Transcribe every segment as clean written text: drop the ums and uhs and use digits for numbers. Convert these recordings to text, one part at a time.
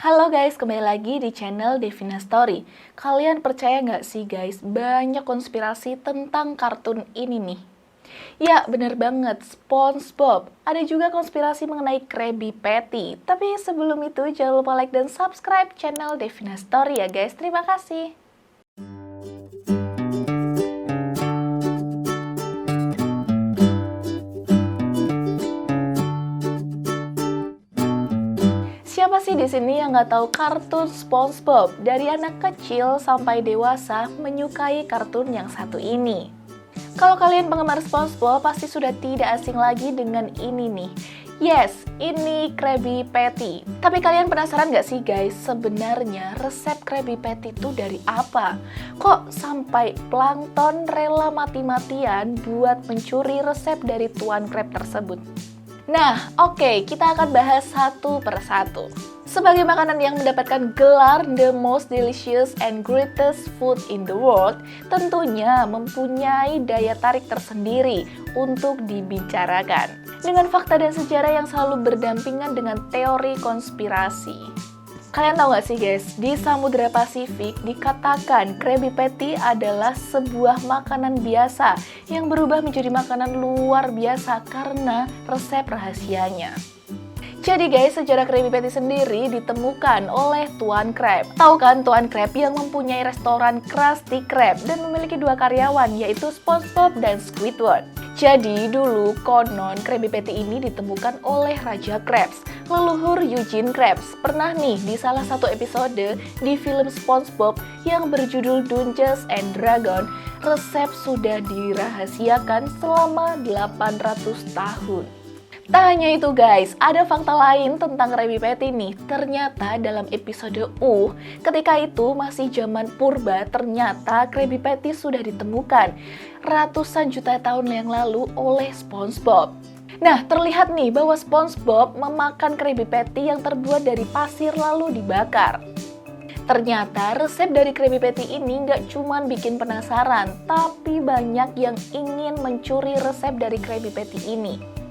Halo guys, kembali lagi di channel Devina Story. Kalian percaya nggak sih guys, banyak konspirasi tentang kartun ini nih? Ya, bener banget, SpongeBob. Ada juga konspirasi mengenai Krabby Patty. Tapi sebelum itu, jangan lupa like dan subscribe channel Devina Story ya guys. Terima kasih. Siapa sih di sini yang nggak tahu kartun SpongeBob? Dari anak kecil sampai dewasa menyukai kartun yang satu ini. Kalau kalian penggemar SpongeBob pasti sudah tidak asing lagi dengan ini nih. Yes, ini Krabby Patty. Tapi kalian penasaran nggak sih guys, sebenarnya resep Krabby Patty itu dari apa? Kok sampai Plankton rela mati-matian buat mencuri resep dari Tuan Krab tersebut? Nah, oke, kita akan bahas satu persatu. Sebagai makanan yang mendapatkan gelar the most delicious and greatest food in the world, tentunya mempunyai daya tarik tersendiri untuk dibicarakan. Dengan fakta dan sejarah yang selalu berdampingan dengan teori konspirasi. Kalian tahu gak sih guys, di Samudra Pasifik dikatakan Krabby Patty adalah sebuah makanan biasa yang berubah menjadi makanan luar biasa karena resep rahasianya. Jadi guys, sejarah Krabby Patty sendiri ditemukan oleh Tuan Krab. Tahu kan Tuan Krab yang mempunyai restoran Krusty Krab dan memiliki dua karyawan yaitu SpongeBob dan Squidward. Jadi dulu konon Krabby Patty ini ditemukan oleh Raja Krabs, leluhur Eugene Krabs. Pernah nih di salah satu episode di film SpongeBob yang berjudul Dungeons and Dragons, resep sudah dirahasiakan selama 800 tahun. Tak hanya itu guys, ada fakta lain tentang Krabby Patty nih. Ternyata dalam episode ketika itu masih zaman purba, ternyata Krabby Patty sudah ditemukan ratusan juta tahun yang lalu oleh SpongeBob. Nah, terlihat nih bahwa SpongeBob memakan Krabby Patty yang terbuat dari pasir lalu dibakar. Ternyata resep dari Krabby Patty ini nggak cuma bikin penasaran, tapi banyak yang ingin mencuri resep dari Krabby Patty ini.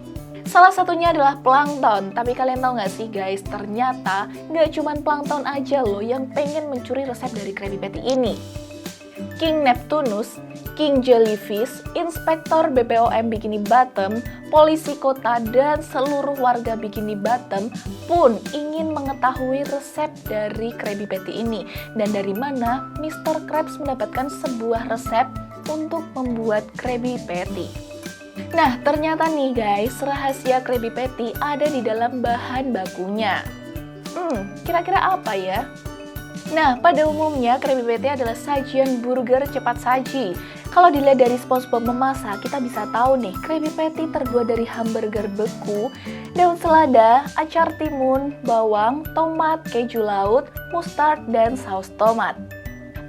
Salah satunya adalah Plankton, tapi kalian tahu nggak sih guys, ternyata nggak cuma Plankton aja loh yang pengen mencuri resep dari Krabby Patty ini. King Neptunus, King Jellyfish, Inspektor BPOM Bikini Bottom, polisi kota, dan seluruh warga Bikini Bottom pun ingin mengetahui resep dari Krabby Patty ini. Dan dari mana Mr. Krabs mendapatkan sebuah resep untuk membuat Krabby Patty. Nah, ternyata nih guys, rahasia Krabby Patty ada di dalam bahan bakunya. Kira-kira apa ya? Nah, pada umumnya Krabby Patty adalah sajian burger cepat saji. Kalau dilihat dari SpongeBob memasak, kita bisa tahu nih, Krabby Patty terbuat dari hamburger beku, daun selada, acar timun, bawang, tomat, keju laut, mustard, dan saus tomat.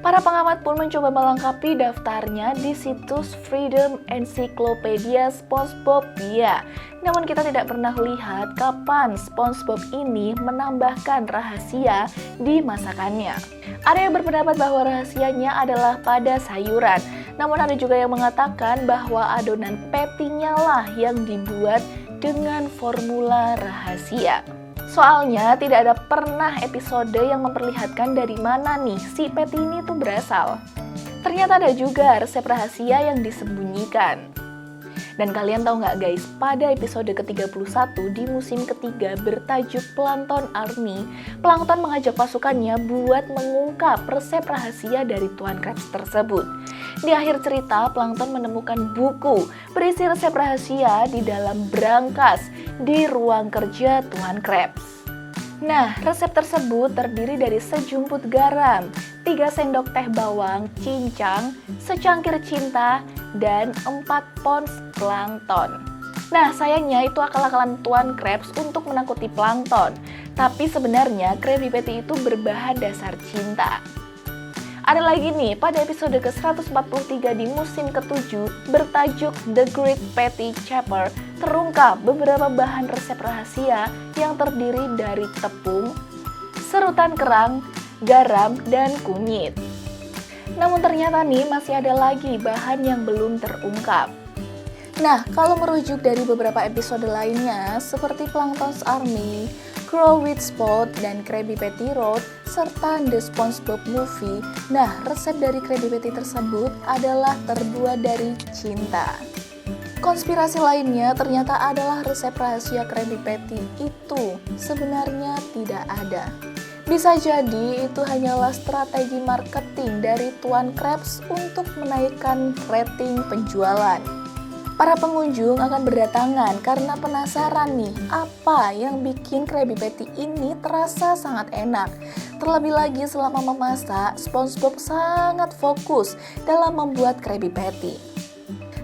Para pengamat pun mencoba melengkapi daftarnya di situs Freedom Encyclopedia SpongeBobia. Namun kita tidak pernah lihat kapan SpongeBob ini menambahkan rahasia di masakannya. Ada yang berpendapat bahwa rahasianya adalah pada sayuran. Namun ada juga yang mengatakan bahwa adonan patty-nya lah yang dibuat dengan formula rahasia. Soalnya tidak ada pernah episode yang memperlihatkan dari mana nih si patty ini tuh berasal. Ternyata ada juga resep rahasia yang disembunyikan. Dan kalian tahu nggak guys, pada episode ke-31 di musim ketiga bertajuk Plankton Army, Plankton mengajak pasukannya buat mengungkap resep rahasia dari Tuan Krabs tersebut. Di akhir cerita, Plankton menemukan buku berisi resep rahasia di dalam brankas di ruang kerja Tuan Krabs. Nah, resep tersebut terdiri dari sejumput garam, 3 sendok teh bawang, cincang, secangkir cinta, dan 4 pons plankton. Nah, sayangnya itu akal-akalan Tuan Krabs untuk menakuti Plankton. Tapi sebenarnya Krabby Patty itu berbahan dasar cinta. Ada lagi nih, pada episode ke-143 di musim ke-7 bertajuk The Great Patty Caper, terungkap beberapa bahan resep rahasia yang terdiri dari tepung, serutan kerang, garam, dan kunyit. Namun ternyata nih masih ada lagi bahan yang belum terungkap. Nah, kalau merujuk dari beberapa episode lainnya seperti Plankton's Army, Crow with Spot dan Krabby Patty Road, serta The SpongeBob Movie. Nah, resep dari Krabby Patty tersebut adalah terbuat dari cinta. Konspirasi lainnya ternyata adalah resep rahasia Krabby Patty itu sebenarnya tidak ada. Bisa jadi itu hanyalah strategi marketing dari Tuan Krabs untuk menaikkan rating penjualan. Para pengunjung akan berdatangan karena penasaran nih, apa yang bikin Krabby Patty ini terasa sangat enak. Terlebih lagi selama memasak, SpongeBob sangat fokus dalam membuat Krabby Patty.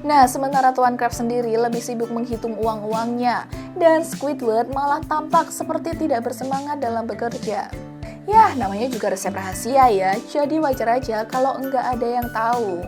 Nah, sementara Tuan Krabs sendiri lebih sibuk menghitung uang-uangnya, dan Squidward malah tampak seperti tidak bersemangat dalam bekerja. Ya, namanya juga resep rahasia ya, jadi wajar aja kalau enggak ada yang tahu.